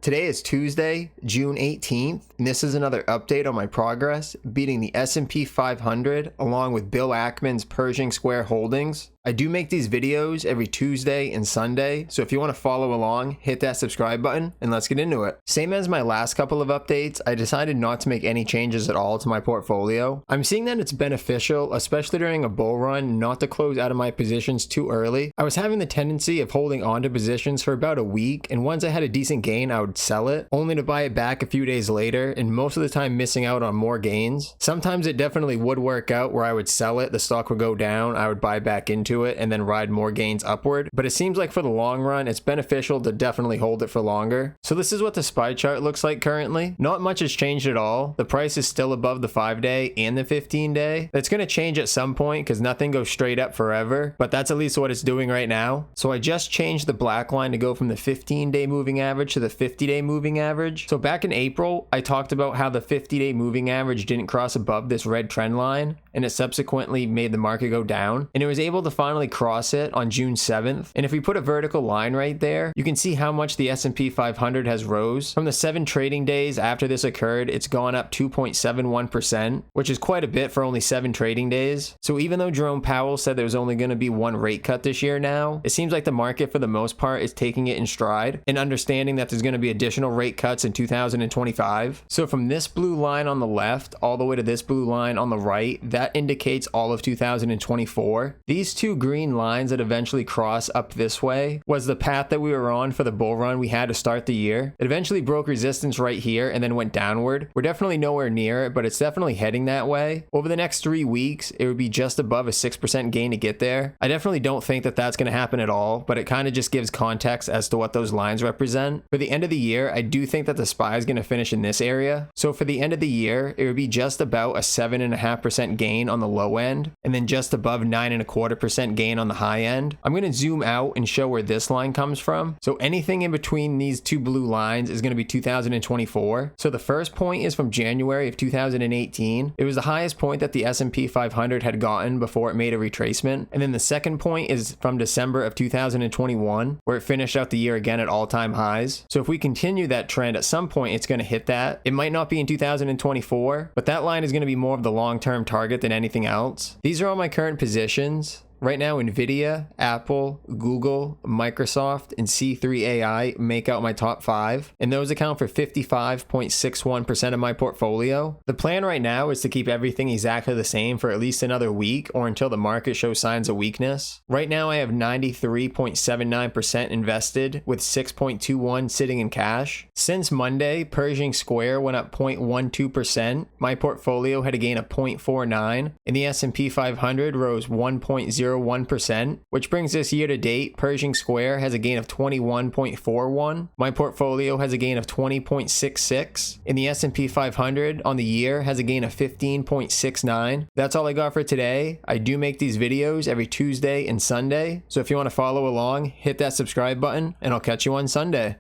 Today is Tuesday, June 18th, and this is another update on my progress beating the S&P 500 along with Bill Ackman's Pershing Square holdings. I do make these videos every Tuesday and Sunday, so if you want to follow along, hit that subscribe button and let's get into it. Same as my last couple of updates, I decided not to make any changes at all to my portfolio. I'm seeing that it's beneficial, especially during a bull run, not to close out of my positions too early. I was having the tendency of holding onto positions for about a week, and once I had a decent gain, I would sell it, only to buy it back a few days later, and most of the time missing out on more gains. Sometimes it definitely would work out where I would sell it, the stock would go down, I would buy back into it and then ride more gains upward, but it seems like for the long run it's beneficial to definitely hold it for longer. So this is what the SPY chart looks like currently. Not much has changed at all. The price is still above the 5-day and the 15-day. That's going to change at some point because nothing goes straight up forever, but that's at least what it's doing right now. So I just changed the black line to go from the 15-day moving average to the 50-day moving average. So back in April I talked about how the 50-day moving average didn't cross above this red trend line, and it subsequently made the market go down, and it was able to finally cross it on June 7th. And if we put a vertical line right there, you can see how much the S&P 500 has rose. From the 7 trading days after this occurred, it's gone up 2.71%, which is quite a bit for only 7 trading days. So even though Jerome Powell said there's only going to be one rate cut this year now, it seems like the market for the most part is taking it in stride and understanding that there's going to be additional rate cuts in 2025. So from this blue line on the left all the way to this blue line on the right, that indicates all of 2024. These two green lines that eventually cross up this way was the path that we were on for the bull run we had to start the year. It eventually broke resistance right here and then went downward. We're definitely nowhere near it, but it's definitely heading that way. Over the next 3 weeks, it would be just above a 6% gain to get there. I definitely don't think that that's going to happen at all, but it kind of just gives context as to what those lines represent. For the end of the year, I do think that the SPY is going to finish in this area. So for the end of the year, it would be just about a 7.5% gain on the low end, and then just above 9.25% gain on the high end. I'm going to zoom out and show where this line comes from. So anything in between these two blue lines is going to be 2024. So the first point is from January of 2018. It was the highest point that the S&P 500 had gotten before it made a retracement. And then the second point is from December of 2021, where it finished out the year again at all-time highs. So if we continue that trend, at some point it's going to hit that. It might not be in 2024, but that line is going to be more of the long-term target than anything else. These are all my current positions. Right now, Nvidia, Apple, Google, Microsoft, and C3 AI make out my top 5, and those account for 55.61% of my portfolio. The plan right now is to keep everything exactly the same for at least another week or until the market shows signs of weakness. Right now, I have 93.79% invested with 6.21 sitting in cash. Since Monday, Pershing Square went up 0.12%. My portfolio had a gain of 0.49, and the S&P 500 rose 1.01%, which brings us year to date. Pershing Square has a gain of 21.41. My portfolio has a gain of 20.66, and the S&P 500 on the year has a gain of 15.69. That's all I got for today. I do make these videos every Tuesday and Sunday, so if you want to follow along, hit that subscribe button, and I'll catch you on Sunday.